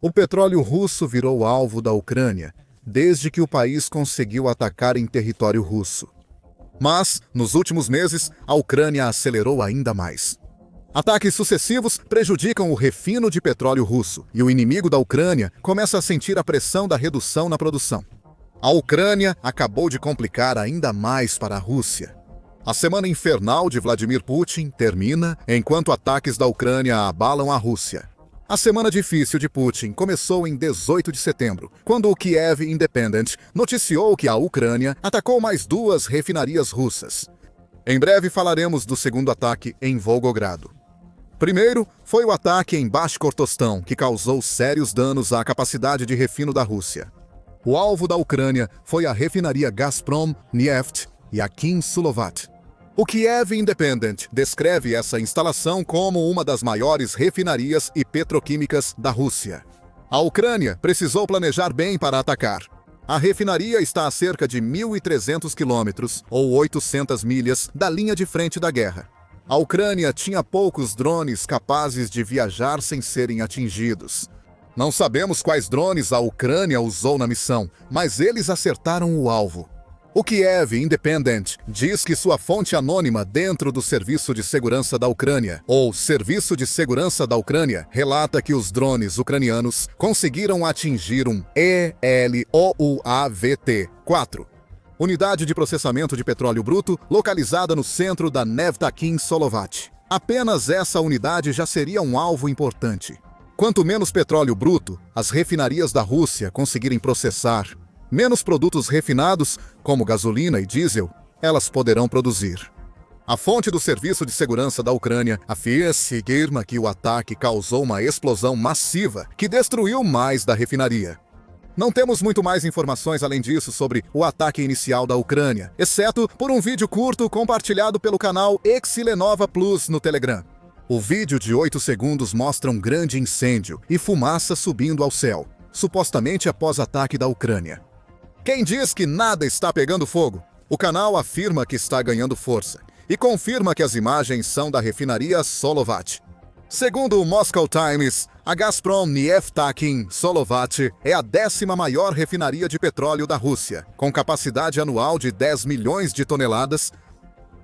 O petróleo russo virou alvo da Ucrânia desde que o país conseguiu atacar em território russo. Mas, nos últimos meses, a Ucrânia acelerou ainda mais. Ataques sucessivos prejudicam o refino de petróleo russo, e o inimigo da Ucrânia começa a sentir a pressão da redução na produção. A Ucrânia acabou de complicar ainda mais para a Rússia. A semana infernal de Vladimir Putin termina enquanto ataques da Ucrânia abalam a Rússia. A semana difícil de Putin começou em 18 de setembro, quando o Kiev Independent noticiou que a Ucrânia atacou mais 2 refinarias russas. Em breve falaremos do segundo ataque em Volgogrado. Primeiro foi o ataque em Bashkortostan, que causou sérios danos à capacidade de refino da Rússia. O alvo da Ucrânia foi a refinaria Gazprom Neft e a Kinsulovat. O Kiev Independent descreve essa instalação como uma das maiores refinarias e petroquímicas da Rússia. A Ucrânia precisou planejar bem para atacar. A refinaria está a cerca de 1.300 quilômetros, ou 800 milhas, da linha de frente da guerra. A Ucrânia tinha poucos drones capazes de viajar sem serem atingidos. Não sabemos quais drones a Ucrânia usou na missão, mas eles acertaram o alvo. O Kiev Independent diz que sua fonte anônima dentro do Serviço de Segurança da Ucrânia, ou Serviço de Segurança da Ucrânia, relata que os drones ucranianos conseguiram atingir um ELOUAVT-4, unidade de processamento de petróleo bruto localizada no centro da Nevtakin Solovat. Apenas essa unidade já seria um alvo importante. Quanto menos petróleo bruto as refinarias da Rússia conseguirem processar, menos produtos refinados, como gasolina e diesel, elas poderão produzir. A fonte do Serviço de Segurança da Ucrânia afirma que o ataque causou uma explosão massiva que destruiu mais da refinaria. Não temos muito mais informações além disso sobre o ataque inicial da Ucrânia, exceto por um vídeo curto compartilhado pelo canal Exilenova Plus no Telegram. O vídeo de 8 segundos mostra um grande incêndio e fumaça subindo ao céu, supostamente após ataque da Ucrânia. Quem diz que nada está pegando fogo? O canal afirma que está ganhando força e confirma que as imagens são da refinaria Solovat. Segundo o Moscow Times, a Gazprom Neftakin Solovat é a 10ª maior refinaria de petróleo da Rússia, com capacidade anual de 10 milhões de toneladas.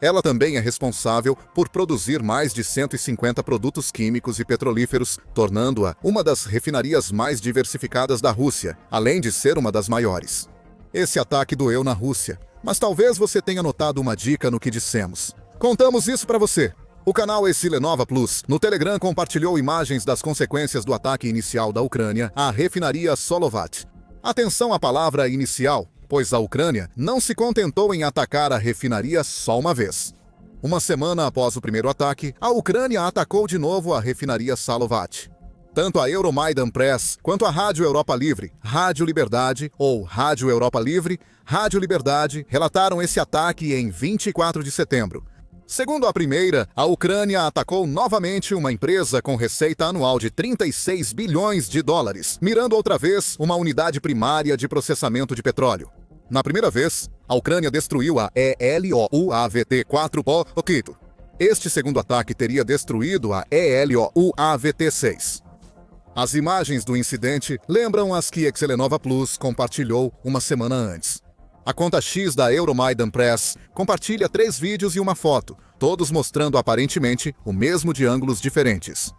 Ela também é responsável por produzir mais de 150 produtos químicos e petrolíferos, tornando-a uma das refinarias mais diversificadas da Rússia, além de ser uma das maiores. Esse ataque doeu na Rússia, mas talvez você tenha notado uma dica no que dissemos. Contamos isso para você. O canal Exilenova Plus no Telegram compartilhou imagens das consequências do ataque inicial da Ucrânia à refinaria Solovat. Atenção à palavra inicial, pois a Ucrânia não se contentou em atacar a refinaria só uma vez. Uma semana após o primeiro ataque, a Ucrânia atacou de novo a refinaria Solovat. Tanto a Euromaidan Press quanto a Rádio Europa Livre, Rádio Liberdade ou Rádio Europa Livre, Rádio Liberdade relataram esse ataque em 24 de setembro. Segundo a primeira, a Ucrânia atacou novamente uma empresa com receita anual de 36 bilhões de dólares, mirando outra vez uma unidade primária de processamento de petróleo. Na primeira vez, a Ucrânia destruiu a ELOUAVT-4 Okito. Este segundo ataque teria destruído a ELOUAVT-6. As imagens do incidente lembram as que Exilenova Plus compartilhou uma semana antes. A conta X da Euromaidan Press compartilha 3 vídeos e uma foto, todos mostrando aparentemente o mesmo de ângulos diferentes.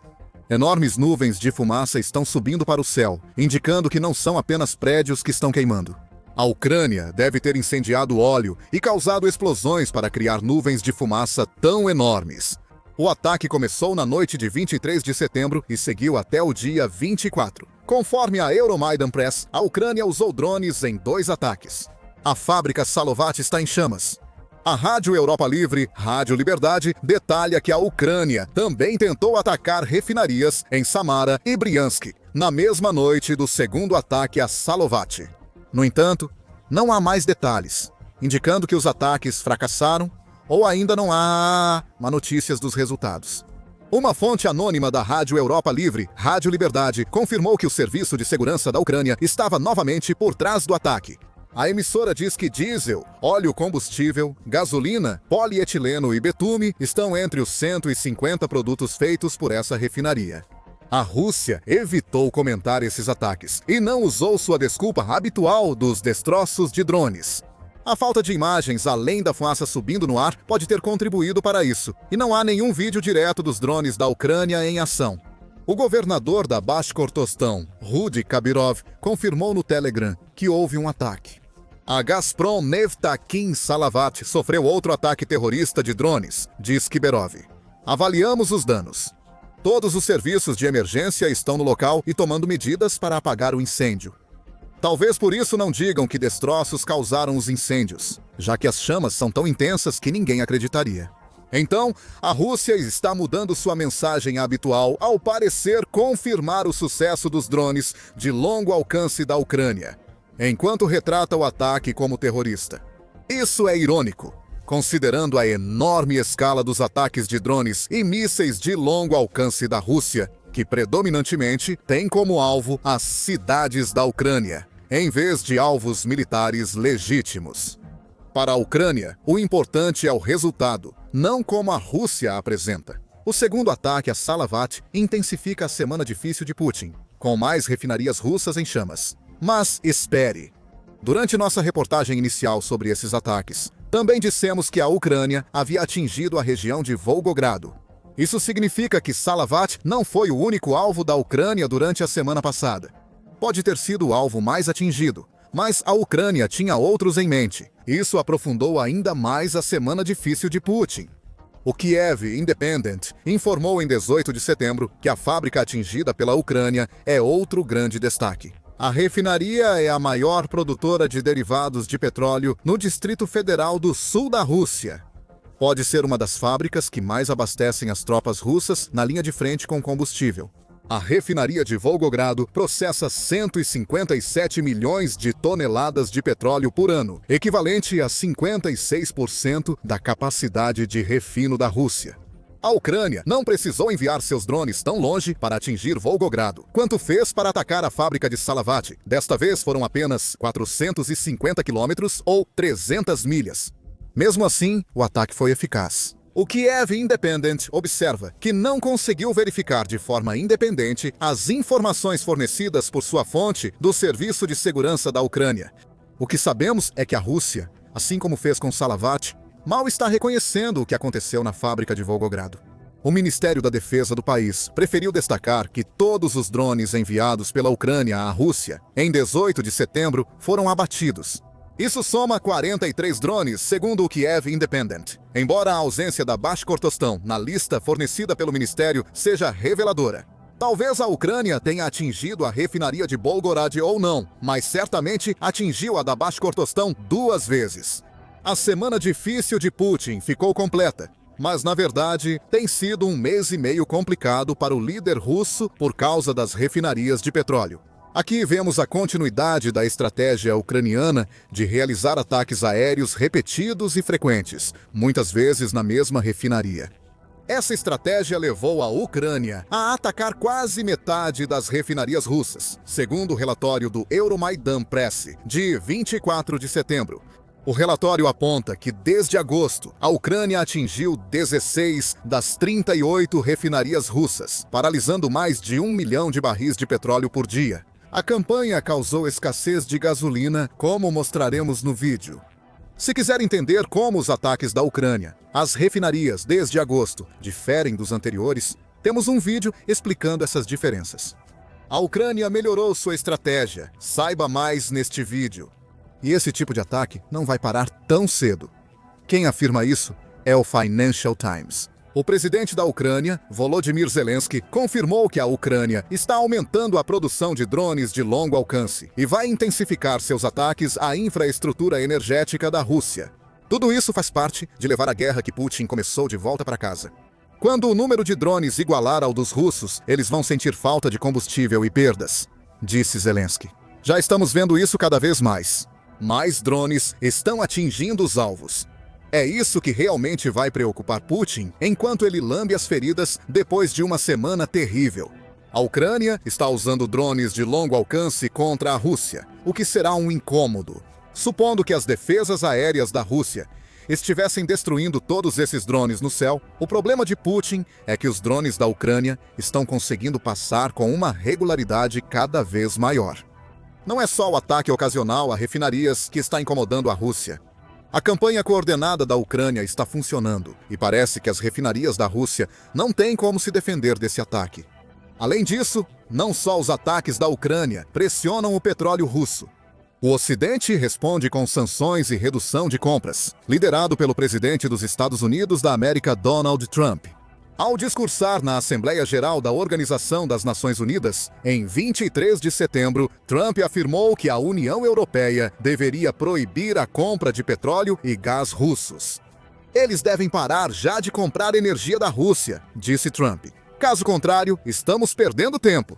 Enormes nuvens de fumaça estão subindo para o céu, indicando que não são apenas prédios que estão queimando. A Ucrânia deve ter incendiado óleo e causado explosões para criar nuvens de fumaça tão enormes. O ataque começou na noite de 23 de setembro e seguiu até o dia 24. Conforme a Euromaidan Press, a Ucrânia usou drones em 2 ataques. A fábrica Solovat está em chamas. A Rádio Europa Livre, Rádio Liberdade, detalha que a Ucrânia também tentou atacar refinarias em Samara e Briansk, na mesma noite do segundo ataque a Solovat. No entanto, não há mais detalhes, indicando que os ataques fracassaram ou ainda não há notícias dos resultados. Uma fonte anônima da Rádio Europa Livre, Rádio Liberdade, confirmou que o Serviço de Segurança da Ucrânia estava novamente por trás do ataque. A emissora diz que diesel, óleo combustível, gasolina, polietileno e betume estão entre os 150 produtos feitos por essa refinaria. A Rússia evitou comentar esses ataques e não usou sua desculpa habitual dos destroços de drones. A falta de imagens, além da fumaça subindo no ar, pode ter contribuído para isso, e não há nenhum vídeo direto dos drones da Ucrânia em ação. O governador da Bashkortostão, Rudy Kabirov, confirmou no Telegram que houve um ataque. A Gazprom Nevtakin Salavat sofreu outro ataque terrorista de drones, diz Kiberov. Avaliamos os danos. Todos os serviços de emergência estão no local e tomando medidas para apagar o incêndio. Talvez por isso não digam que destroços causaram os incêndios, já que as chamas são tão intensas que ninguém acreditaria. Então, a Rússia está mudando sua mensagem habitual ao parecer confirmar o sucesso dos drones de longo alcance da Ucrânia, enquanto retrata o ataque como terrorista. Isso é irônico, considerando a enorme escala dos ataques de drones e mísseis de longo alcance da Rússia, que predominantemente tem como alvo as cidades da Ucrânia, em vez de alvos militares legítimos. Para a Ucrânia, o importante é o resultado, não como a Rússia apresenta. O segundo ataque a Salavat intensifica a semana difícil de Putin, com mais refinarias russas em chamas. Mas espere! Durante nossa reportagem inicial sobre esses ataques, também dissemos que a Ucrânia havia atingido a região de Volgogrado. Isso significa que Salavat não foi o único alvo da Ucrânia durante a semana passada. Pode ter sido o alvo mais atingido, mas a Ucrânia tinha outros em mente. Isso aprofundou ainda mais a semana difícil de Putin. O Kiev Independent informou em 18 de setembro que a fábrica atingida pela Ucrânia é outro grande destaque. A refinaria é a maior produtora de derivados de petróleo no Distrito Federal do Sul da Rússia. Pode ser uma das fábricas que mais abastecem as tropas russas na linha de frente com combustível. A refinaria de Volgogrado processa 157 milhões de toneladas de petróleo por ano, equivalente a 56% da capacidade de refino da Rússia. A Ucrânia não precisou enviar seus drones tão longe para atingir Volgogrado, quanto fez para atacar a fábrica de Salavat. Desta vez foram apenas 450 quilômetros ou 300 milhas. Mesmo assim, o ataque foi eficaz. O Kiev Independent observa que não conseguiu verificar de forma independente as informações fornecidas por sua fonte do Serviço de Segurança da Ucrânia. O que sabemos é que a Rússia, assim como fez com Salavat, mal está reconhecendo o que aconteceu na fábrica de Volgogrado. O Ministério da Defesa do país preferiu destacar que todos os drones enviados pela Ucrânia à Rússia em 18 de setembro foram abatidos. Isso soma 43 drones, segundo o Kiev Independent. Embora a ausência da Bashkortostão na lista fornecida pelo Ministério seja reveladora. Talvez a Ucrânia tenha atingido a refinaria de Volgograd ou não, mas certamente atingiu a da Bashkortostão 2 vezes. A semana difícil de Putin ficou completa, mas na verdade tem sido um mês e meio complicado para o líder russo por causa das refinarias de petróleo. Aqui vemos a continuidade da estratégia ucraniana de realizar ataques aéreos repetidos e frequentes, muitas vezes na mesma refinaria. Essa estratégia levou a Ucrânia a atacar quase metade das refinarias russas, segundo o relatório do Euromaidan Press, de 24 de setembro. O relatório aponta que, desde agosto, a Ucrânia atingiu 16 das 38 refinarias russas, paralisando mais de 1 milhão de barris de petróleo por dia. A campanha causou escassez de gasolina, como mostraremos no vídeo. Se quiser entender como os ataques da Ucrânia, as refinarias desde agosto, diferem dos anteriores, temos um vídeo explicando essas diferenças. A Ucrânia melhorou sua estratégia, saiba mais neste vídeo. E esse tipo de ataque não vai parar tão cedo. Quem afirma isso é o Financial Times. O presidente da Ucrânia, Volodymyr Zelensky, confirmou que a Ucrânia está aumentando a produção de drones de longo alcance e vai intensificar seus ataques à infraestrutura energética da Rússia. Tudo isso faz parte de levar a guerra que Putin começou de volta para casa. Quando o número de drones igualar ao dos russos, eles vão sentir falta de combustível e perdas, disse Zelensky. Já estamos vendo isso cada vez mais. Mais drones estão atingindo os alvos. É isso que realmente vai preocupar Putin enquanto ele lambe as feridas depois de uma semana terrível. A Ucrânia está usando drones de longo alcance contra a Rússia, o que será um incômodo. Supondo que as defesas aéreas da Rússia estivessem destruindo todos esses drones no céu, o problema de Putin é que os drones da Ucrânia estão conseguindo passar com uma regularidade cada vez maior. Não é só o ataque ocasional a refinarias que está incomodando a Rússia. A campanha coordenada da Ucrânia está funcionando e parece que as refinarias da Rússia não têm como se defender desse ataque. Além disso, não só os ataques da Ucrânia pressionam o petróleo russo. O Ocidente responde com sanções e redução de compras, liderado pelo presidente dos Estados Unidos da América, Donald Trump. Ao discursar na Assembleia Geral da Organização das Nações Unidas, em 23 de setembro, Trump afirmou que a União Europeia deveria proibir a compra de petróleo e gás russos. Eles devem parar já de comprar energia da Rússia, disse Trump. Caso contrário, estamos perdendo tempo.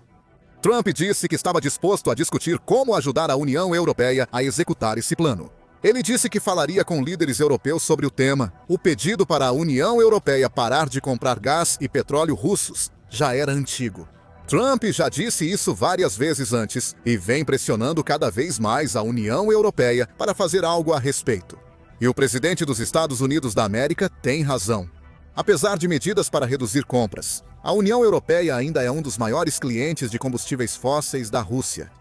Trump disse que estava disposto a discutir como ajudar a União Europeia a executar esse plano. Ele disse que falaria com líderes europeus sobre o tema. O pedido para a União Europeia parar de comprar gás e petróleo russos já era antigo. Trump já disse isso várias vezes antes e vem pressionando cada vez mais a União Europeia para fazer algo a respeito. E o presidente dos Estados Unidos da América tem razão. Apesar de medidas para reduzir compras, a União Europeia ainda é um dos maiores clientes de combustíveis fósseis da Rússia.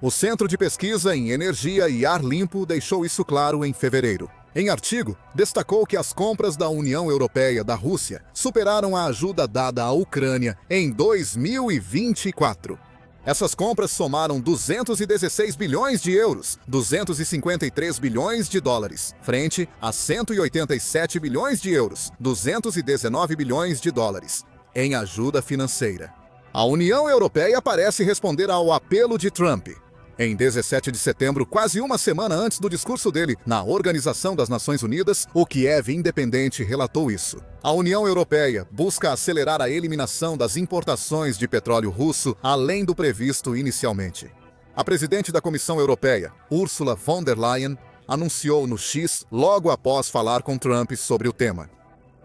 O Centro de Pesquisa em Energia e Ar Limpo deixou isso claro em fevereiro. Em artigo, destacou que as compras da União Europeia da Rússia superaram a ajuda dada à Ucrânia em 2024. Essas compras somaram 216 bilhões de euros, 253 bilhões de dólares, frente a 187 bilhões de euros, 219 bilhões de dólares, em ajuda financeira. A União Europeia parece responder ao apelo de Trump. Em 17 de setembro, quase uma semana antes do discurso dele na Organização das Nações Unidas, o Kiev Independente relatou isso. A União Europeia busca acelerar a eliminação das importações de petróleo russo além do previsto inicialmente. A presidente da Comissão Europeia, Ursula von der Leyen, anunciou no X logo após falar com Trump sobre o tema.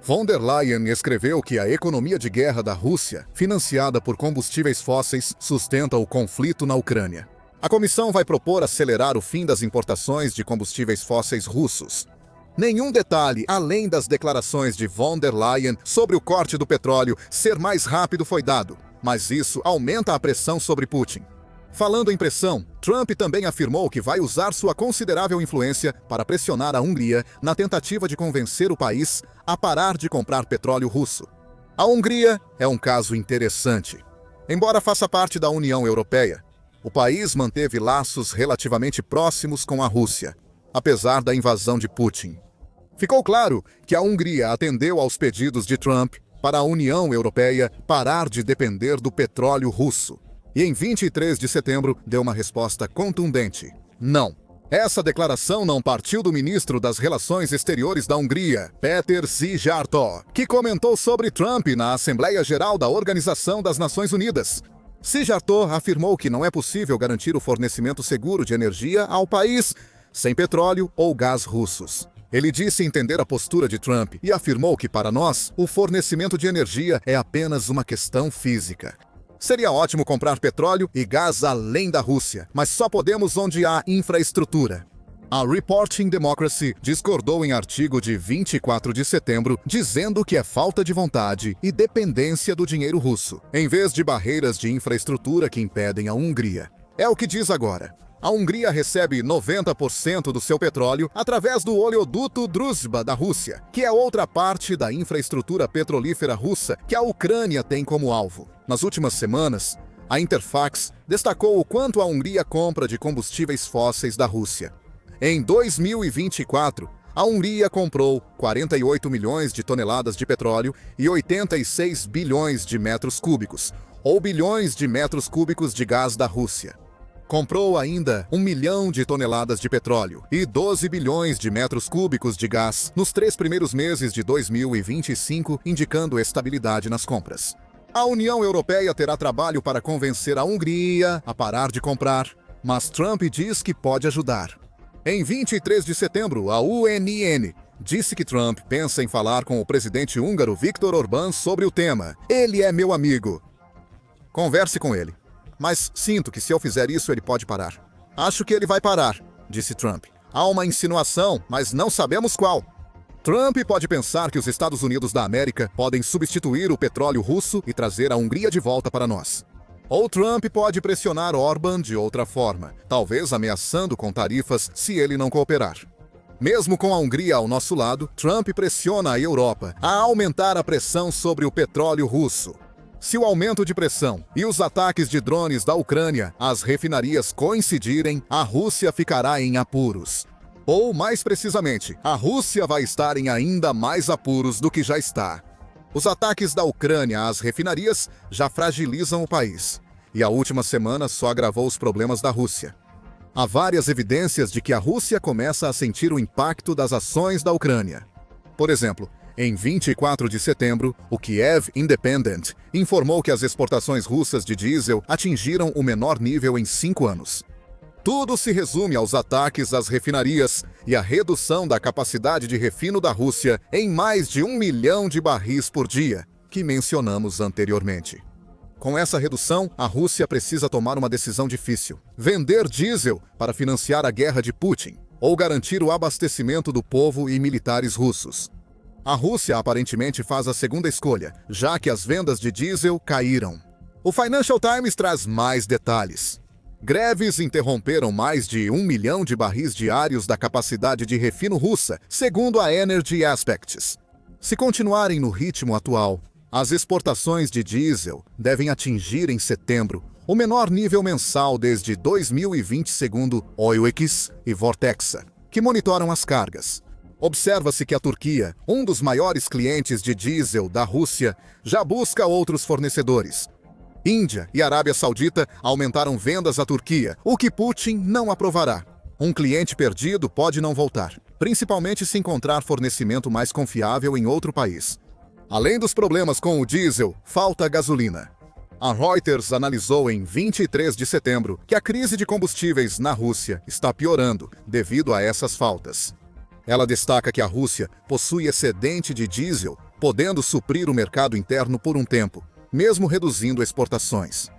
Von der Leyen escreveu que a economia de guerra da Rússia, financiada por combustíveis fósseis, sustenta o conflito na Ucrânia. A comissão vai propor acelerar o fim das importações de combustíveis fósseis russos. Nenhum detalhe, além das declarações de von der Leyen sobre o corte do petróleo ser mais rápido foi dado, mas isso aumenta a pressão sobre Putin. Falando em pressão, Trump também afirmou que vai usar sua considerável influência para pressionar a Hungria na tentativa de convencer o país a parar de comprar petróleo russo. A Hungria é um caso interessante. Embora faça parte da União Europeia, o país manteve laços relativamente próximos com a Rússia, apesar da invasão de Putin. Ficou claro que a Hungria atendeu aos pedidos de Trump para a União Europeia parar de depender do petróleo russo. E em 23 de setembro deu uma resposta contundente: não. Essa declaração não partiu do ministro das Relações Exteriores da Hungria, Péter Szijjártó, que comentou sobre Trump na Assembleia Geral da Organização das Nações Unidas. Szijjártó afirmou que não é possível garantir o fornecimento seguro de energia ao país sem petróleo ou gás russos. Ele disse entender a postura de Trump e afirmou que, para nós, o fornecimento de energia é apenas uma questão física. Seria ótimo comprar petróleo e gás além da Rússia, mas só podemos onde há infraestrutura. A Reporting Democracy discordou em artigo de 24 de setembro, dizendo que é falta de vontade e dependência do dinheiro russo, em vez de barreiras de infraestrutura que impedem a Hungria. É o que diz agora. A Hungria recebe 90% do seu petróleo através do oleoduto Druzhba da Rússia, que é outra parte da infraestrutura petrolífera russa que a Ucrânia tem como alvo. Nas últimas semanas, a Interfax destacou o quanto a Hungria compra de combustíveis fósseis da Rússia. Em 2024, a Hungria comprou 48 milhões de toneladas de petróleo e 86 bilhões de metros cúbicos, ou bilhões de metros cúbicos de gás da Rússia. Comprou ainda 1 milhão de toneladas de petróleo e 12 bilhões de metros cúbicos de gás nos 3 primeiros meses de 2025, indicando estabilidade nas compras. A União Europeia terá trabalho para convencer a Hungria a parar de comprar, mas Trump diz que pode ajudar. Em 23 de setembro, a UNN disse que Trump pensa em falar com o presidente húngaro Viktor Orbán sobre o tema. Ele é meu amigo. Converse com ele. Mas sinto que se eu fizer isso, ele pode parar. Acho que ele vai parar, disse Trump. Há uma insinuação, mas não sabemos qual. Trump pode pensar que os Estados Unidos da América podem substituir o petróleo russo e trazer a Hungria de volta para nós. Ou Trump pode pressionar Orbán de outra forma, talvez ameaçando com tarifas se ele não cooperar. Mesmo com a Hungria ao nosso lado, Trump pressiona a Europa a aumentar a pressão sobre o petróleo russo. Se o aumento de pressão e os ataques de drones da Ucrânia às refinarias coincidirem, a Rússia ficará em apuros. Ou, mais precisamente, a Rússia vai estar em ainda mais apuros do que já está. Os ataques da Ucrânia às refinarias já fragilizam o país, e a última semana só agravou os problemas da Rússia. Há várias evidências de que a Rússia começa a sentir o impacto das ações da Ucrânia. Por exemplo, em 24 de setembro, o Kiev Independent informou que as exportações russas de diesel atingiram o menor nível em 5 anos. Tudo se resume aos ataques às refinarias e à redução da capacidade de refino da Rússia em mais de 1 milhão de barris por dia, que mencionamos anteriormente. Com essa redução, a Rússia precisa tomar uma decisão difícil: vender diesel para financiar a guerra de Putin, ou garantir o abastecimento do povo e militares russos. A Rússia aparentemente faz a segunda escolha, já que as vendas de diesel caíram. O Financial Times traz mais detalhes. Greves interromperam mais de 1 milhão de barris diários da capacidade de refino russa, segundo a Energy Aspects. Se continuarem no ritmo atual, as exportações de diesel devem atingir em setembro o menor nível mensal desde 2020, segundo Oilx e Vortexa, que monitoram as cargas. Observa-se que a Turquia, um dos maiores clientes de diesel da Rússia, já busca outros fornecedores. Índia e Arábia Saudita aumentaram vendas à Turquia, o que Putin não aprovará. Um cliente perdido pode não voltar, principalmente se encontrar fornecimento mais confiável em outro país. Além dos problemas com o diesel, falta gasolina. A Reuters analisou em 23 de setembro que a crise de combustíveis na Rússia está piorando devido a essas faltas. Ela destaca que a Rússia possui excedente de diesel, podendo suprir o mercado interno por um tempo, mesmo reduzindo exportações.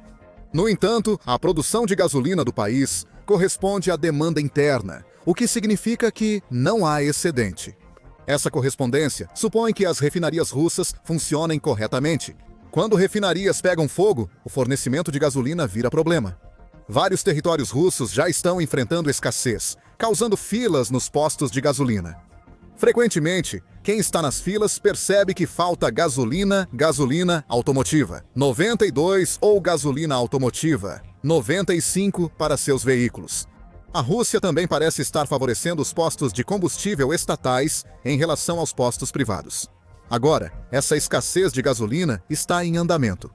No entanto, a produção de gasolina do país corresponde à demanda interna, o que significa que não há excedente. Essa correspondência supõe que as refinarias russas funcionem corretamente. Quando refinarias pegam fogo, o fornecimento de gasolina vira problema. Vários territórios russos já estão enfrentando escassez, causando filas nos postos de gasolina. Frequentemente, quem está nas filas percebe que falta gasolina automotiva, 92 ou gasolina automotiva, 95 para seus veículos. A Rússia também parece estar favorecendo os postos de combustível estatais em relação aos postos privados. Agora, essa escassez de gasolina está em andamento.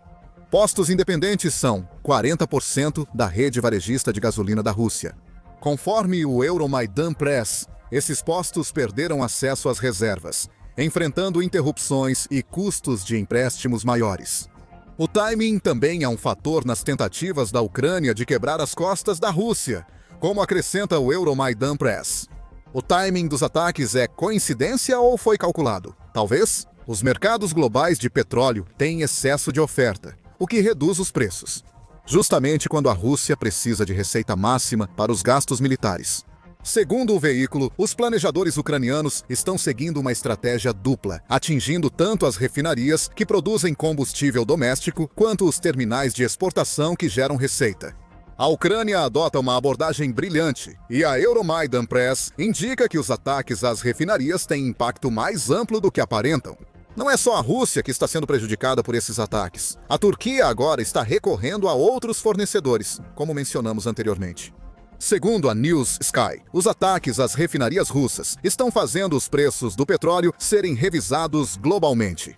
Postos independentes são 40% da rede varejista de gasolina da Rússia. Conforme o Euromaidan Press, esses postos perderam acesso às reservas, enfrentando interrupções e custos de empréstimos maiores. O timing também é um fator nas tentativas da Ucrânia de quebrar as costas da Rússia, como acrescenta o Euromaidan Press. O timing dos ataques é coincidência ou foi calculado? Talvez. Os mercados globais de petróleo têm excesso de oferta, o que reduz os preços, justamente quando a Rússia precisa de receita máxima para os gastos militares. Segundo o veículo, os planejadores ucranianos estão seguindo uma estratégia dupla, atingindo tanto as refinarias que produzem combustível doméstico, quanto os terminais de exportação que geram receita. A Ucrânia adota uma abordagem brilhante, e a Euromaidan Press indica que os ataques às refinarias têm impacto mais amplo do que aparentam. Não é só a Rússia que está sendo prejudicada por esses ataques. A Turquia agora está recorrendo a outros fornecedores, como mencionamos anteriormente. Segundo a News Sky, os ataques às refinarias russas estão fazendo os preços do petróleo serem revisados globalmente.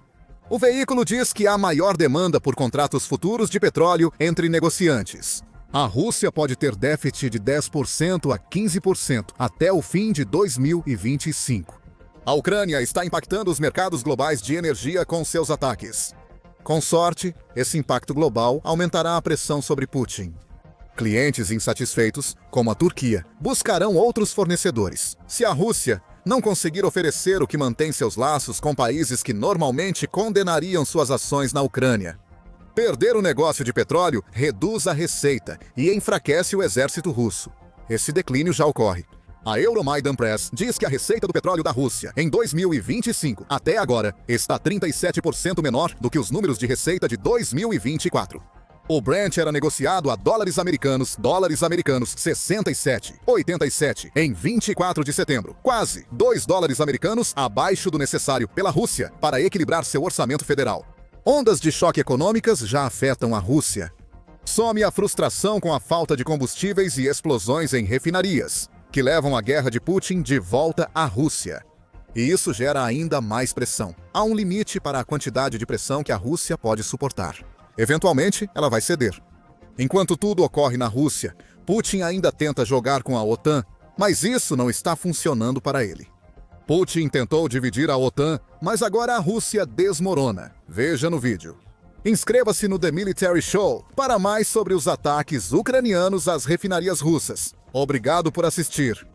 O veículo diz que há maior demanda por contratos futuros de petróleo entre negociantes. A Rússia pode ter déficit de 10% a 15% até o fim de 2025. A Ucrânia está impactando os mercados globais de energia com seus ataques. Com sorte, esse impacto global aumentará a pressão sobre Putin. Clientes insatisfeitos, como a Turquia, buscarão outros fornecedores. Se a Rússia não conseguir oferecer o que mantém seus laços com países que normalmente condenariam suas ações na Ucrânia. Perder o negócio de petróleo reduz a receita e enfraquece o exército russo. Esse declínio já ocorre. A Euromaidan Press diz que a receita do petróleo da Rússia em 2025, até agora, está 37% menor do que os números de receita de 2024. O Brent era negociado a dólares americanos 67,87 em 24 de setembro, quase 2 dólares americanos abaixo do necessário pela Rússia para equilibrar seu orçamento federal. Ondas de choque econômicas já afetam a Rússia. Some a frustração com a falta de combustíveis e explosões em refinarias, que levam a guerra de Putin de volta à Rússia. E isso gera ainda mais pressão. Há um limite para a quantidade de pressão que a Rússia pode suportar. Eventualmente, ela vai ceder. Enquanto tudo ocorre na Rússia, Putin ainda tenta jogar com a OTAN, mas isso não está funcionando para ele. Putin tentou dividir a OTAN, mas agora a Rússia desmorona. Veja no vídeo. Inscreva-se no The Military Show para mais sobre os ataques ucranianos às refinarias russas. Obrigado por assistir.